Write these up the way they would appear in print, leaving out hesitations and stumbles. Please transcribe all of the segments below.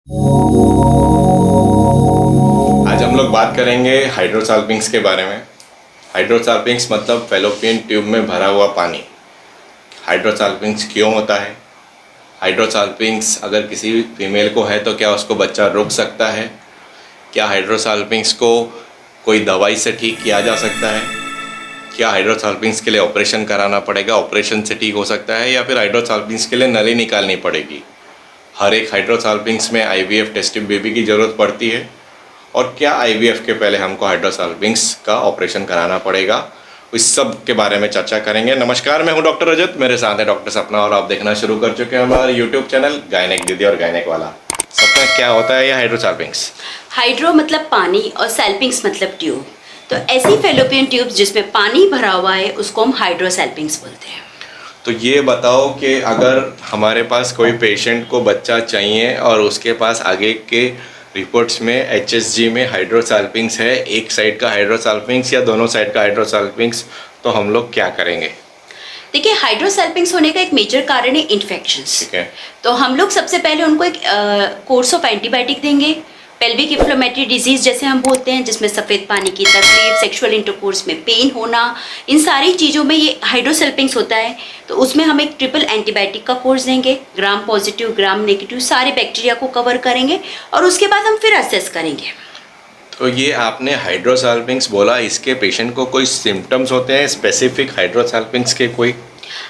आज हम लोग बात करेंगे हाइड्रोसाल्पिंग्स के बारे में। हाइड्रोसाल्पिंग्स मतलब फैलोपियन ट्यूब में भरा हुआ पानी। हाइड्रोसाल्पिंग्स क्यों होता है? हाइड्रोसाल्पिंग्स अगर किसी फीमेल को है तो क्या उसको बच्चा रुक सकता है? क्या हाइड्रोसाल्पिंग्स को कोई दवाई से ठीक किया जा सकता है? क्या हाइड्रोसाल्पिंग्स के लिए ऑपरेशन कराना पड़ेगा, ऑपरेशन से ठीक हो सकता है, या फिर हाइड्रोसाल्पिंग्स के लिए नली निकालनी पड़ेगी? हर एक हाइड्रोसाल्पिंग्स में IVF टेस्टिंग बेबी की ज़रूरत पड़ती है। और क्या IVF के पहले हमको हाइड्रोसाल्पिंग्स का ऑपरेशन कराना पड़ेगा? इस सब के बारे में चर्चा करेंगे। नमस्कार, मैं हूं डॉक्टर रजत, मेरे साथ है डॉक्टर सपना और आप देखना शुरू कर चुके हैं हमारा यूट्यूब चैनल गायनेक दीदी और गायनेक वाला। सपना, क्या होता है ये हाइड्रोसाल्पिंग्स? हाइड्रो मतलब पानी और सैल्पिंग्स मतलब ट्यूब। तो ऐसी फैलोपियन ट्यूब्स जिसमें पानी भरा हुआ है उसको हम हाइड्रोसैल्पिंग्स बोलते हैं। तो ये बताओ कि अगर हमारे पास कोई पेशेंट को बच्चा चाहिए और उसके पास आगे के रिपोर्ट्स में HSG में हाइड्रोसाल्पिंग्स है, एक साइड का हाइड्रोसाल्पिंग्स या दोनों साइड का हाइड्रोसाल्पिंग्स, तो हम लोग क्या करेंगे? देखिए, हाइड्रोसैल्पिंग्स होने का एक मेजर कारण है इन्फेक्शंस। ठीक है। तो हम लोग सबसे पहले उनको एक कोर्स ऑफ एंटीबायोटिक देंगे। पेल्विक इन्फ्लेमेटरी डिजीज जैसे हम बोलते हैं, जिसमें सफ़ेद पानी की तकलीफ, सेक्सुअल इंटरकोर्स में पेन होना, इन सारी चीज़ों में ये हाइड्रोसैल्पिंग्स होता है। तो उसमें हम एक ट्रिपल एंटीबायोटिक का कोर्स देंगे, ग्राम पॉजिटिव ग्राम नेगेटिव सारे बैक्टीरिया को कवर करेंगे और उसके बाद हम फिर असेस करेंगे। तो ये आपने हाइड्रोसाल्पिंग्स बोला, इसके पेशेंट को कोई सिम्टम्स होते हैं स्पेसिफिक हाइड्रोसाल्पिंग्स के? कोई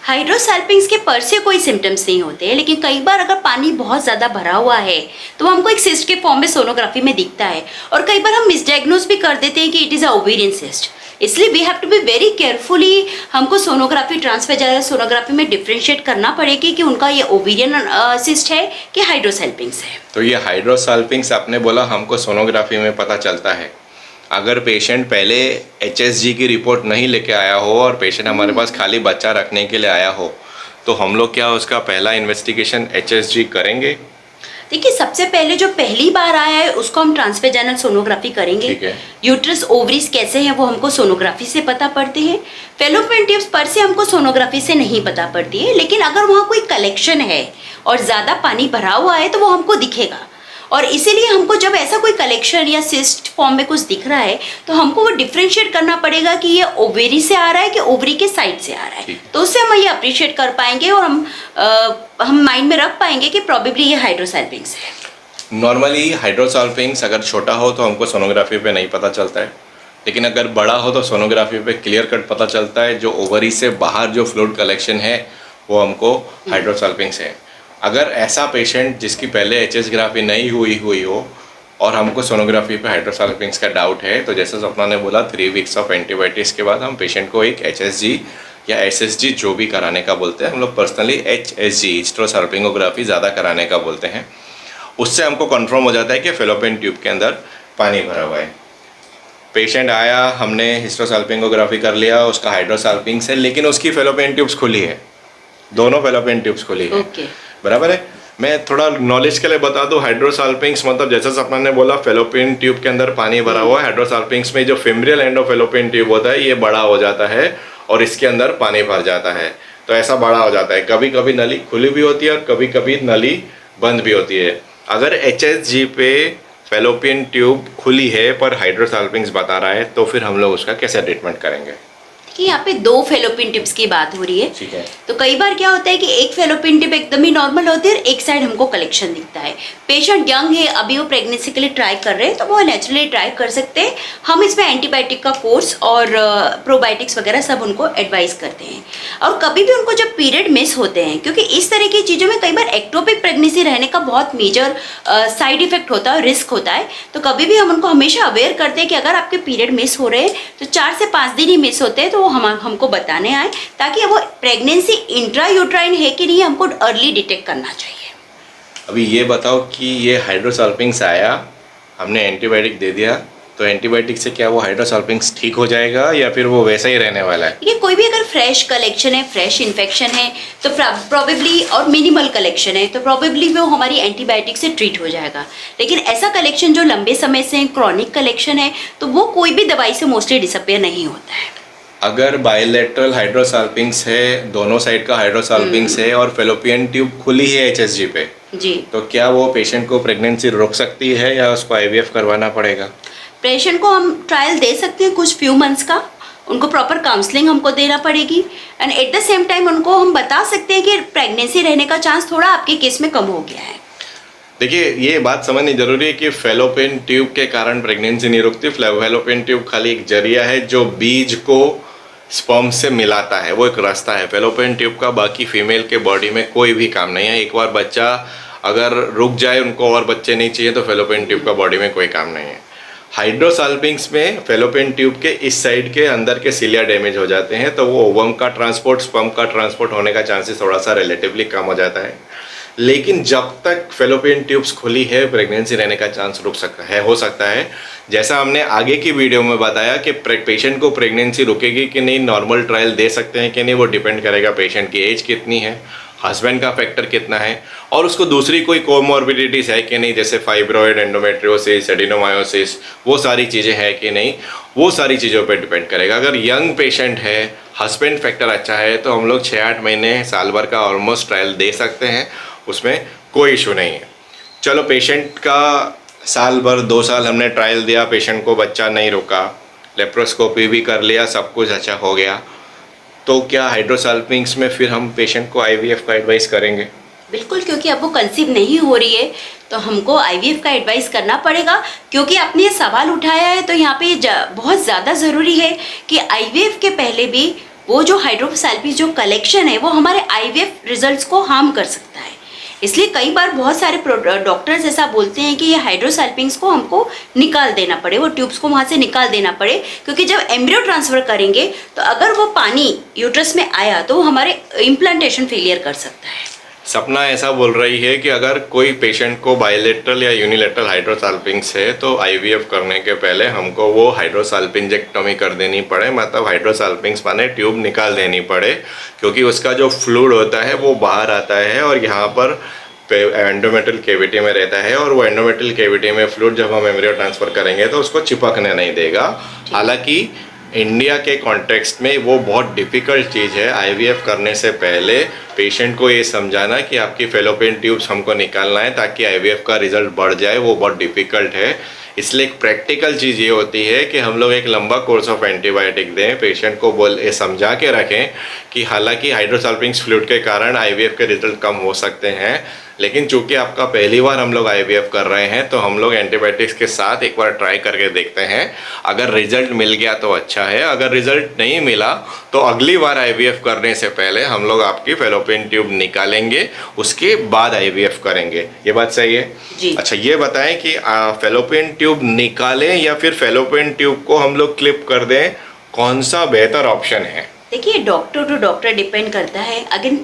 हाइड्रोसैल्पिंग्स के पर से कोई सिम्टम्स नहीं होते हैं, लेकिन कई बार अगर पानी बहुत ज़्यादा भरा हुआ है तो हमको एक सिस्ट के फॉर्म में सोनोग्राफी में दिखता है, और कई बार हम मिसडायग्नोज भी कर देते हैं कि it is a ovarian cyst. इसलिए we have to be very carefully, हमको सोनोग्राफी ट्रांसवेजाइनल सोनोग्राफी में डिफ्रेंशिएट करना पड़ेगी कि उनका ये ओवेरियन सिस्ट है कि हाइड्रोसैल्पिंग्स है। तो ये हाइड्रोसाल्पिंग्स आपने बोला हमको सोनोग्राफी में पता चलता है। अगर पेशेंट पहले HSG की रिपोर्ट नहीं लेके आया हो और पेशेंट हमारे पास खाली बच्चा रखने के लिए आया हो, तो हम लोग क्या उसका पहला इन्वेस्टिगेशन HSG करेंगे? देखिए, सबसे पहले जो पहली बार आया है उसको हम ट्रांसवेजाइनल सोनोग्राफी करेंगे। ठीक है। यूट्रस ओवरीज कैसे हैं वो हमको सोनोग्राफी से पता पड़ते हैं। फैलोपियन ट्यूब्स पर से हमको सोनोग्राफी से नहीं पता पड़ती है, लेकिन अगर वहाँ कोई कलेक्शन है और ज़्यादा पानी भरा हुआ है तो वो हमको दिखेगा। और इसीलिए हमको जब ऐसा कोई कलेक्शन या सिस्ट फॉर्म में कुछ दिख रहा है तो हमको वो डिफ्रेंशिएट करना पड़ेगा कि ये ओवेरी से आ रहा है कि ओवरी के साइड से आ रहा है। तो उससे हम ये अप्रिशिएट कर पाएंगे और हम माइंड में रख पाएंगे कि प्रॉबेबली ये हाइड्रोसैल्पिंग्स है। नॉर्मली हाइड्रोसाल्पिंग्स अगर छोटा हो तो हमको सोनोग्राफी पे नहीं पता चलता है, लेकिन अगर बड़ा हो तो सोनोग्राफी पे क्लियर कट पता चलता है। जो ओवरी से बाहर जो फ्लूइड कलेक्शन है वो हमको हाइड्रोसाल्पिंग्स है। अगर ऐसा पेशेंट जिसकी पहले HSG नहीं हुई हो और हमको सोनोग्राफी पे हाइड्रोसाल्पिंग्स का डाउट है, तो जैसे सपना ने बोला 3 वीक्स ऑफ एंटीबायोटिक्स के बाद हम पेशेंट को एक HSG या SSG जो भी कराने का बोलते हैं, हम लोग पर्सनली HSG हिस्ट्रोसाल्पिंगोग्राफी ज़्यादा कराने का बोलते हैं। उससे हमको कंफर्म हो जाता है कि फैलोपियन ट्यूब के अंदर पानी भरा हुआ है। पेशेंट आया, हमने हिस्ट्रोसाल्पिंगोग्राफी कर लिया, उसका हाइड्रोसाल्पिंग्स है, लेकिन उसकी फैलोपियन ट्यूब्स खुली है, दोनों फैलोपियन ट्यूब्स खुली है। बराबर है। मैं थोड़ा नॉलेज के लिए बता दूं, हाइड्रोसाल्पिंग्स मतलब जैसे सपना ने बोला फैलोपियन ट्यूब के अंदर पानी भरा हुआ है। हाइड्रोसाल्पिंग्स में जो female end of fallopian tube होता है ये बड़ा हो जाता है और इसके अंदर पानी भर जाता है। तो ऐसा बड़ा हो जाता है, कभी कभी नली खुली भी होती है और कभी कभी नली बंद भी होती है। अगर HSG पे फैलोपियन ट्यूब खुली है पर हाइड्रोसाल्पिंग्स बता रहा है तो फिर हम लोग उसका कैसे ट्रीटमेंट करेंगे? कि यहाँ पे 2 फैलोपियन टिप्स की बात हो रही है। ठीक है। तो कई बार क्या होता है कि एक फैलोपियन टिप एकदम ही नॉर्मल होती है और एक साइड हमको कलेक्शन दिखता है। पेशेंट यंग है, अभी वो प्रेगनेंसी के लिए ट्राई कर रहे हैं, तो वो नेचुरली ट्राई कर सकते हैं। हम इसमें एंटीबायोटिक का कोर्स और प्रोबायोटिक्स वगैरह सब उनको एडवाइस करते हैं। और कभी भी उनको जब पीरियड मिस होते हैं, क्योंकि इस तरह की चीज़ों में कई बार एक्टोपिक प्रेगनेंसी रहने का बहुत मेजर साइड इफेक्ट होता है, रिस्क होता है। तो कभी भी हम उनको हमेशा अवेयर करते हैं कि अगर आपके पीरियड मिस हो रहे हैं तो 4 से 5 दिन ही मिस होते हैं तो वो हमको बताने आए, ताकि वो प्रेगनेंसी इंट्रायूट्राइन है कि नहीं हमको अर्ली डिटेक्ट करना चाहिए। अभी ये बताओ कि ये हाइड्रोसाल्पिंग्स आया, हमने एंटीबायोटिक दे दिया, तो एंटीबायोटिक से क्या वो हाइड्रोसाल्पिंग्स ठीक हो जाएगा या फिर वो वैसा ही रहने वाला है? ये कोई भी अगर फ्रेश कलेक्शन है, फ्रेश इन्फेक्शन है तो प्रॉबेबली, और मिनिमल कलेक्शन है तो प्रॉबेबली वो हमारी एंटीबायोटिक से ट्रीट हो जाएगा। लेकिन ऐसा कलेक्शन जो लंबे समय से क्रॉनिक कलेक्शन है तो वो कोई भी दवाई से मोस्टली डिसअपेयर नहीं होता है। अगर बायलैटरल हाइड्रोसाल्पिंग्स है, दोनों साइड का हाइड्रोसाल्पिंग्स है और फैलोपियन ट्यूब खुली है HSG पे, जी। तो क्या वो पेशेंट को प्रेगनेंसी रोक सकती है या उसको आईवीएफ करवाना पड़ेगा? पेशेंट को हम ट्रायल दे सकते हैं कुछ फ्यू मंथ्स का, उनको प्रॉपर काउंसलिंग हमको देना पड़ेगी and at the same time उनको हम बता सकते हैं कि प्रेगनेंसी रहने का चांस थोड़ा आपके केस में कम हो गया है। देखिए, ये बात समझनी जरूरी है कि फेलोपियन ट्यूब के कारण प्रेगनेंसी नहीं रुकती। फेलोपियन ट्यूब खाली एक जरिया है जो बीज को स्पर्म से मिलाता है, वो एक रास्ता है। फेलोपियन ट्यूब का बाकी फीमेल के बॉडी में कोई भी काम नहीं है। एक बार बच्चा अगर रुक जाए, उनको और बच्चे नहीं चाहिए, तो फेलोपियन ट्यूब का बॉडी में कोई काम नहीं है। हाइड्रोसाल्पिंग्स में फेलोपियन ट्यूब के इस साइड के अंदर के सिलिया डैमेज हो जाते हैं, तो वो ओवम का ट्रांसपोर्ट, स्पर्म का ट्रांसपोर्ट होने का चांसेस थोड़ा सा रिलेटिवली कम हो जाता है। लेकिन जब तक फेलोपियन ट्यूब्स खुली है, प्रेगनेंसी रहने का चांस रुक सकता है, हो सकता है। जैसा हमने आगे की वीडियो में बताया कि पेशेंट को प्रेगनेंसी रुकेगी कि नहीं, नॉर्मल ट्रायल दे सकते हैं कि नहीं, वो डिपेंड करेगा पेशेंट की एज कितनी है, हस्बैंड का फैक्टर कितना है, और उसको दूसरी कोई कोमॉर्बिडिटीज़ है कि नहीं, जैसे फाइब्रॉइड, एंडोमेट्रियोसिस, एडिनोमायोसिस, वो सारी चीज़ें हैं कि नहीं, वो सारी चीज़ों पर डिपेंड करेगा। अगर यंग पेशेंट है, हस्बैंड फैक्टर अच्छा है, तो हम लोग 6-8 महीने, साल भर का ऑलमोस्ट ट्रायल दे सकते हैं, उसमें कोई इशू नहीं है। चलो, पेशेंट का साल भर 2 साल हमने ट्रायल दिया, पेशेंट को बच्चा नहीं रुका, लेप्रोस्कोपी भी कर लिया, सब कुछ अच्छा हो गया, तो क्या हाइड्रोसाल्पिंग्स में फिर हम पेशेंट को आईवीएफ का एडवाइस करेंगे? बिल्कुल, क्योंकि अब वो कंसीव नहीं हो रही है तो हमको आईवीएफ का एडवाइस करना पड़ेगा। क्योंकि आपने ये सवाल उठाया है तो यहाँ पे बहुत ज़्यादा ज़रूरी है कि आईवीएफ के पहले भी वो जो हाइड्रोसाल्पिंग जो कलेक्शन है वो हमारे आईवीएफ रिजल्ट्स को हार्म कर सकता है। इसलिए कई बार बहुत सारे डॉक्टर्स ऐसा बोलते हैं कि ये हाइड्रोसाल्पिंग्स को हमको निकाल देना पड़े, वो ट्यूब्स को वहाँ से निकाल देना पड़े, क्योंकि जब एम्ब्रियो ट्रांसफ़र करेंगे तो अगर वो पानी यूट्रस में आया तो वो हमारे इम्प्लांटेशन फेलियर कर सकता है। सपना ऐसा बोल रही है कि अगर कोई पेशेंट को बायलेटरल या यूनिलेटरल हाइड्रोसाल्पिंग्स है तो आईवीएफ करने के पहले हमको वो हाइड्रोसाल्पिंजेक्टोमी कर देनी पड़े, मतलब हाइड्रोसाल्पिंग्स माने ट्यूब निकाल देनी पड़े, क्योंकि उसका जो फ्लूइड होता है वो बाहर आता है और यहाँ पर एंडोमेट्रियल कैविटी में रहता है, और वो एंडोमेट्रियल कैविटी में फ्लूइड जब हम एम्ब्रियो ट्रांसफ़र करेंगे तो उसको चिपकने नहीं देगा। हालांकि इंडिया के कॉन्टेक्स्ट में वो बहुत डिफ़िकल्ट चीज़ है। आईवीएफ करने से पहले पेशेंट को ये समझाना कि आपकी फेलोपियन ट्यूब्स हमको निकालना है ताकि आईवीएफ का रिजल्ट बढ़ जाए, वो बहुत डिफ़िकल्ट है। इसलिए एक प्रैक्टिकल चीज़ ये होती है कि हम लोग एक लंबा कोर्स ऑफ एंटीबायोटिक दें, पेशेंट को समझा के रखें कि हालांकि हाइड्रोसाल्पिंग्स फ्लूइड के कारण आईवीएफ के रिजल्ट कम हो सकते हैं, लेकिन चूंकि आपका पहली बार हम लोग आईवीएफ कर रहे हैं तो हम लोग एंटीबायोटिक्स के साथ एक बार ट्राई करके देखते हैं। अगर रिजल्ट मिल गया तो अच्छा है, अगर रिजल्ट नहीं मिला तो अगली बार आईवीएफ करने से पहले हम लोग आपकी फेलोपियन ट्यूब निकालेंगे, उसके बाद आईवीएफ करेंगे। ये बात सही है जी। अच्छा, ये बताएं कि फेलोपियन ट्यूब निकालें या फिर फेलोपियन ट्यूब को हम लोग क्लिप कर दें, कौन सा बेहतर ऑप्शन है? देखिए, डॉक्टर टू डॉक्टर डिपेंड करता है। अगेन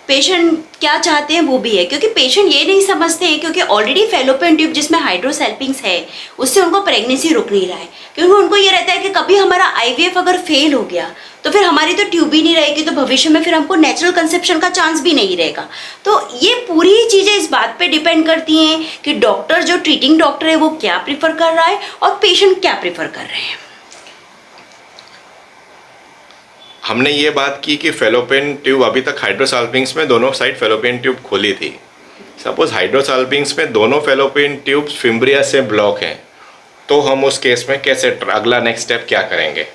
पेशेंट क्या चाहते हैं वो भी है, क्योंकि पेशेंट ये नहीं समझते हैं क्योंकि ऑलरेडी फेलोपियन ट्यूब जिसमें हाइड्रोसाल्पिंग्स है उससे उनको प्रेगनेंसी रुक नहीं रहा है, क्योंकि उनको ये रहता है कि कभी हमारा आईवीएफ अगर फेल हो गया तो फिर हमारी तो ट्यूब ही नहीं रहेगी, तो भविष्य में फिर हमको नेचुरल कंसेप्शन का चांस भी नहीं रहेगा। तो ये पूरी चीज़ें इस बात पे डिपेंड करती हैं कि डॉक्टर, जो ट्रीटिंग डॉक्टर है, वो क्या प्रीफर कर रहा है और पेशेंट क्या प्रीफर कर रहे हैं। हमने ये बात की कि फेलोपियन ट्यूब अभी तक हाइड्रोसाल्पिंग्स में दोनों साइड फेलोपियन ट्यूब खुली थी। सपोज हाइड्रोसाल्पिंग्स में दोनों फेलोपियन ट्यूब्स फिम्ब्रिया से ब्लॉक हैं, तो हम उस केस में कैसे, अगला नेक्स्ट स्टेप क्या करेंगे?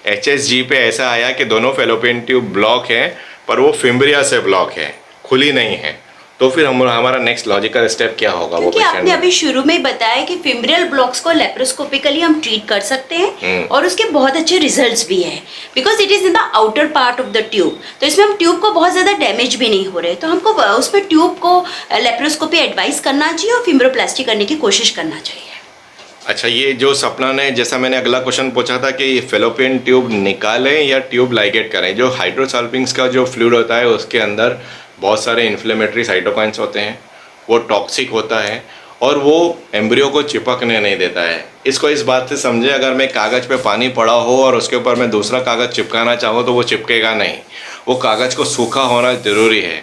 HSG पे ऐसा आया कि दोनों फेलोपियन ट्यूब ब्लॉक हैं पर वो फिम्ब्रिया से ब्लॉक है, खुली नहीं है, तो फिर हमारा नेक्स्ट लॉजिकल स्टेप क्या होगा? वो क्योंकि आपने अभी शुरू में बताया कि फिम्ब्रियल ब्लॉक्स को लेप्रोस्कोपिकली हम ट्रीट कर सकते हैं और उसके बहुत अच्छे रिजल्ट्स भी हैं, because it is in the outer part of the tube. तो इसमें हम ट्यूब को बहुत ज़्यादा डैमेज भी नहीं हो रहे, तो हमको उसमें ट्यूब को लेप्रोस्कोपी एडवाइस करना चाहिए और फिम्ब्रोप्लास्टी करने की कोशिश करना चाहिए। अच्छा, ये जो सपना ने, जैसा मैंने अगला क्वेश्चन पूछा था कि फेलोपियन ट्यूब निकालें या ट्यूब लाइगेट करें, जो हाइड्रोसाल्पिंग्स का जो फ्लूइड होता है उसके अंदर बहुत सारे इन्फ्लेमेटरी साइटोकाइंस होते हैं, वो टॉक्सिक होता है और वो एम्ब्रियो को चिपकने नहीं देता है। इसको इस बात से समझे, अगर मैं कागज़ पे पानी पड़ा हो और उसके ऊपर मैं दूसरा कागज़ चिपकाना चाहूँ तो वो चिपकेगा नहीं, वो कागज़ को सूखा होना ज़रूरी है।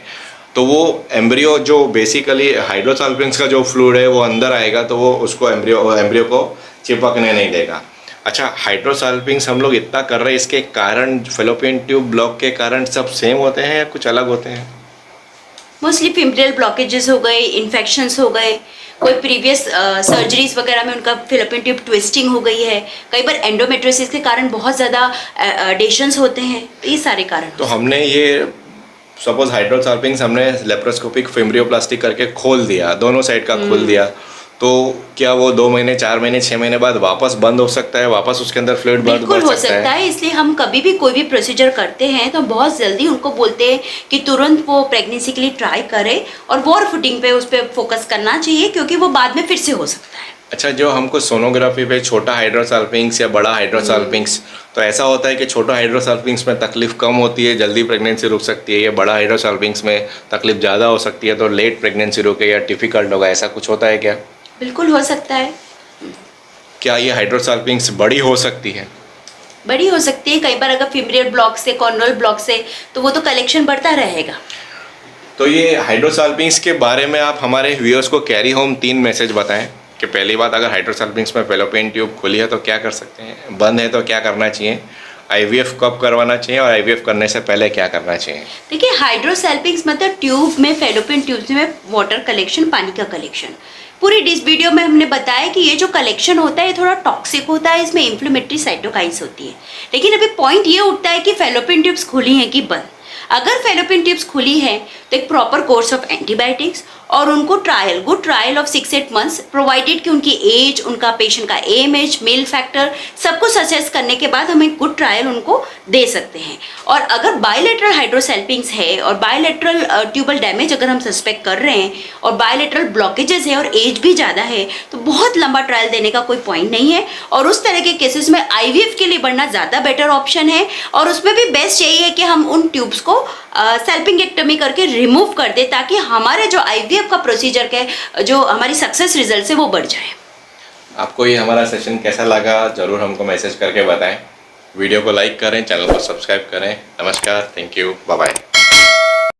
तो वो एम्ब्रियो जो बेसिकली हाइड्रोसाल्पिंग्स का जो फ्लूइड है वो अंदर आएगा तो वो उसको एम्ब्रियो को चिपकने नहीं देगा। अच्छा, हाइड्रोसाल्पिंग्स हम लोग इतना कर रहे हैं, इसके कारण फेलोपियन ट्यूब ब्लॉक के कारण सब सेम होते हैं या कुछ अलग होते हैं? मोस्टली फिब्रियल ब्लॉकेजेस हो गए, इन्फेक्शंस हो गए, कोई प्रीवियस सर्जरीज वगैरह में उनका फेलोपियन ट्यूब ट्विस्टिंग हो गई है, कई बार एंडोमेट्रियोसिस के कारण बहुत ज़्यादा एडेशंस होते हैं, ये सारे कारण। तो हमने ये सपोज हाइड्रोसाल्पिंग्स हमने लेप्रोस्कोपिक फिम्ब्रियोप्लास्टी करके खोल दिया, दोनों साइड का खोल दिया, तो क्या वो 2 महीने 4 महीने 6 महीने बाद वापस बंद हो सकता है, वापस उसके अंदर फ्लूइड बिल्कुल बढ़ हो सकता है। इसलिए हम कभी भी कोई भी प्रोसीजर करते हैं तो बहुत जल्दी उनको बोलते हैं कि तुरंत वो प्रेगनेंसी के लिए ट्राई करें और वॉर फुटिंग पे उस पर फोकस करना चाहिए, क्योंकि वो बाद में फिर से हो सकता है। अच्छा, जो हमको सोनोग्राफी पे छोटा हाइड्रोसाल्पिंग्स या बड़ा हाइड्रोसाल्पिंग्स, तो ऐसा होता है कि छोटा हाइड्रोसाल्पिंग्स में तकलीफ कम होती है, जल्दी प्रेगनेंसी रुक सकती है, या बड़ा हाइड्रोसाल्पिंग्स में तकलीफ ज़्यादा हो सकती है तो लेट प्रेगनेंसी रुके या डिफ़िकल्ट होगा, ऐसा कुछ होता है क्या? बिल्कुल हो सकता है। क्या ये हाइड्रोसाल्पिंग्स बड़ी हो सकती है? बड़ी हो सकती है, कई बार अगर फिब्रियल ब्लॉक से, कॉर्नुअल ब्लॉक से, तो वो तो कलेक्शन बढ़ता रहेगा। तो ये हाइड्रोसाल्पिंग्स के बारे में आप हमारे व्यूअर्स को कैरी होम 3 मैसेज बताएं कि पहली बात, अगर हाइड्रोसाल्पिंग्स में फेलोपियन ट्यूब खुली है तो क्या कर सकते हैं, बंद है तो क्या करना चाहिए, आईवीएफ कब करवाना चाहिए और आईवीएफ करने से पहले क्या करना चाहिए? देखिए, हाइड्रोसाल्पिंग्स मतलब ट्यूब में, फेलोपियन ट्यूब में वाटर कलेक्शन, पानी का कलेक्शन। पूरी इस वीडियो में हमने बताया कि ये जो कलेक्शन होता है ये थोड़ा टॉक्सिक होता है, इसमें इन्फ्लेमेटरी साइटोकाइंस होती है। लेकिन अभी पॉइंट ये उठता है कि फेलोपियन ट्यूब्स खुली हैं कि बंद। अगर फेलोपियन ट्यूब्स खुली है तो एक प्रॉपर कोर्स ऑफ एंटीबायोटिक्स और उनको good trial of 6-8 months, provided कि उनकी एज, उनका पेशेंट का AMH, मेल फैक्टर सब कुछ असेस करने के बाद हम एक गुड ट्रायल उनको दे सकते हैं। और अगर बायलैटरल हाइड्रोसाल्पिंग्स है और बायलैटरल ट्यूबल डैमेज अगर हम सस्पेक्ट कर रहे हैं और बायलैटरल ब्लॉकेजेस है और एज भी ज़्यादा है, तो बहुत लंबा ट्रायल देने का कोई पॉइंट नहीं है। और उस तरह के केसेस में IVF के लिए बढ़ना ज़्यादा बेटर ऑप्शन है। और उसमें भी बेस्ट यही है कि हम उन ट्यूब्स को सैल्पिंगेक्टमी करके रिमूव कर दे, ताकि हमारे जो IVF का प्रोसीजर के जो हमारी सक्सेस रिजल्ट है वो बढ़ जाए। आपको ये हमारा सेशन कैसा लगा ज़रूर हमको मैसेज करके बताएं। वीडियो को लाइक करें, चैनल को सब्सक्राइब करें। नमस्कार, थैंक यू, बाय बाय।